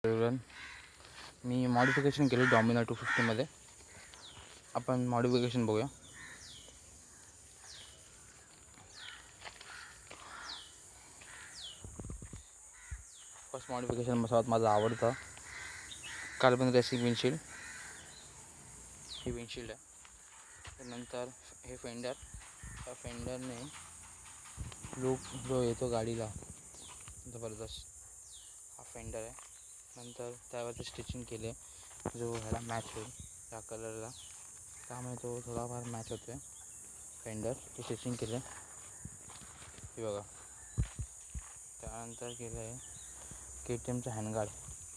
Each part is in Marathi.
एवरीवन, मी मॉडिफिकेशन केली डॉमिनर 250मध्ये. आपण मॉडिफिकेशन बघूया. फर्स्ट मॉडिफिकेशन सर्वात माझं आवडतं कार्बन रेसिंग विंडशील्ड. ही विंडशील्ड आहे. त्यानंतर हे फेंडर. त्या फेंडरने लुक जो येतो गाडीला जबरदस्त, हा फेंडर आहे. नंतर त्यावरती स्टिचिंग केले जो ह्याला मॅच होईल त्या कलरला, त्यामुळे तो थोडाफार मॅच होतो आहे. फेंडर ते स्टिचिंग केलं हे बघा. त्यानंतर केलं आहे KTMचं हँडगार्ड.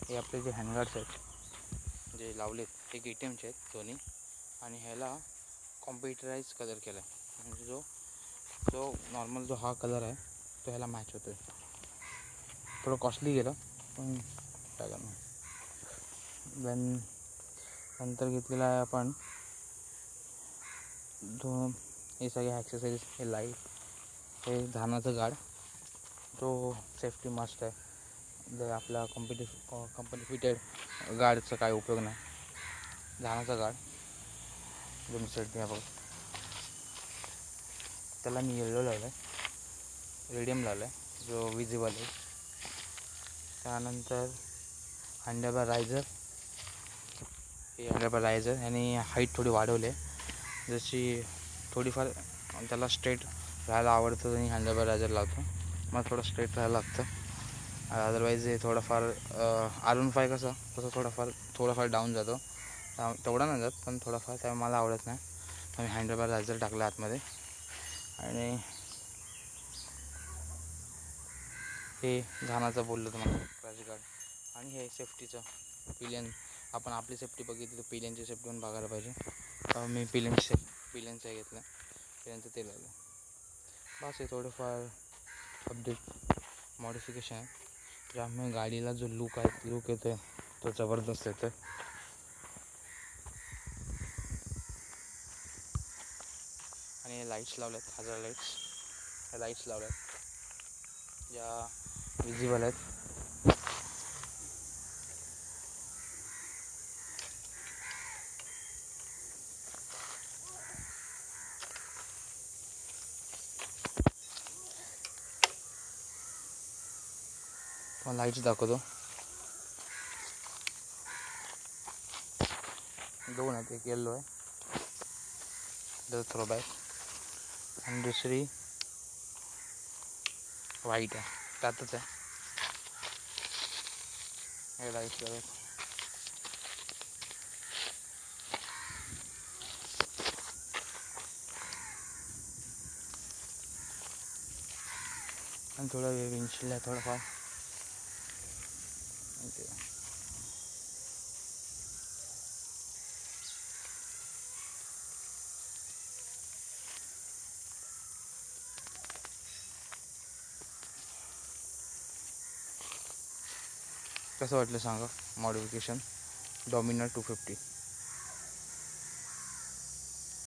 हे आपले जे हँडगार्ड्स आहेत जे लावलेत हे KTMचे आहेत दोन्ही. आणि ह्याला कॉम्प्युटराइज कलर केला आहे, म्हणजे जो नॉर्मल जो हा कलर आहे तो ह्याला मॅच होतो आहे. थोडं कॉस्टली गेलं पण काय करणार. देन नंतर घेतलेला आहे आपण हे सगळे ॲक्सेसरीज. हे लाईट, हे धानाचं गाड, तो सेफ्टी मस्ट आहे. जर आपला कंपनी फिटेड गाडचा काय उपयोग नाही. धानाचा गाड जो मी सेट बघ, त्याला मी येल्लो लावला आहे, रेडियम लावला आहे जो विजिबल आहे. त्यानंतर हँडलबार रायझर. हे हँडलबार रायझर आणि हाईट थोडी वाढवली आहे. जशी थोडीफार त्याला स्ट्रेट राहायला आवडतं आणि हँडलबार रायझर लावतो. मला थोडं स्ट्रेट राहायला लागतं. अदरवाईज हे थोडंफार R15 तसं थोडाफार डाऊन जातो. तेवढा नाही जात पण थोडाफार, त्यामुळे मला आवडत नाही. मी हँडलबार रायझर टाकला आतमध्ये. आणि हे धानाचं बोललं तर मला क्रॅश गार्ड. आणि हे सेफ्टीचं पिलियन. आपण आपली सेफ्टी बघितली तर पिलियनची सेफ्टी पण बघायला पाहिजे. मी पिलियनचं हे घेतलं, पिलियनचं ते लावलं. बस हे थोडंफार अपडेट मॉडिफिकेशन आहे, ज्यामुळे गाडीला जो लुक येतो आहे तो जबरदस्त येतो आहे. आणि हे लाईट्स लावले आहेत, हजार्ड लाईट्स. ह्या लाईट्स लावल्या आहेत ज्या विजिबल आहेत. तुम्हाला लाईट्स दाखवतो. दोन आहेत, एक येल्लो आहे त्याचं थ्रोबॅक, आणि दुसरी व्हाईट आहे, त्यातच आहे. हे लाईट्स लावले. आणि थोडं विंडशील्ड आहे थोडंफार. कसं वाटलं सांगा मॉडिफिकेशन डॉमिनर 250.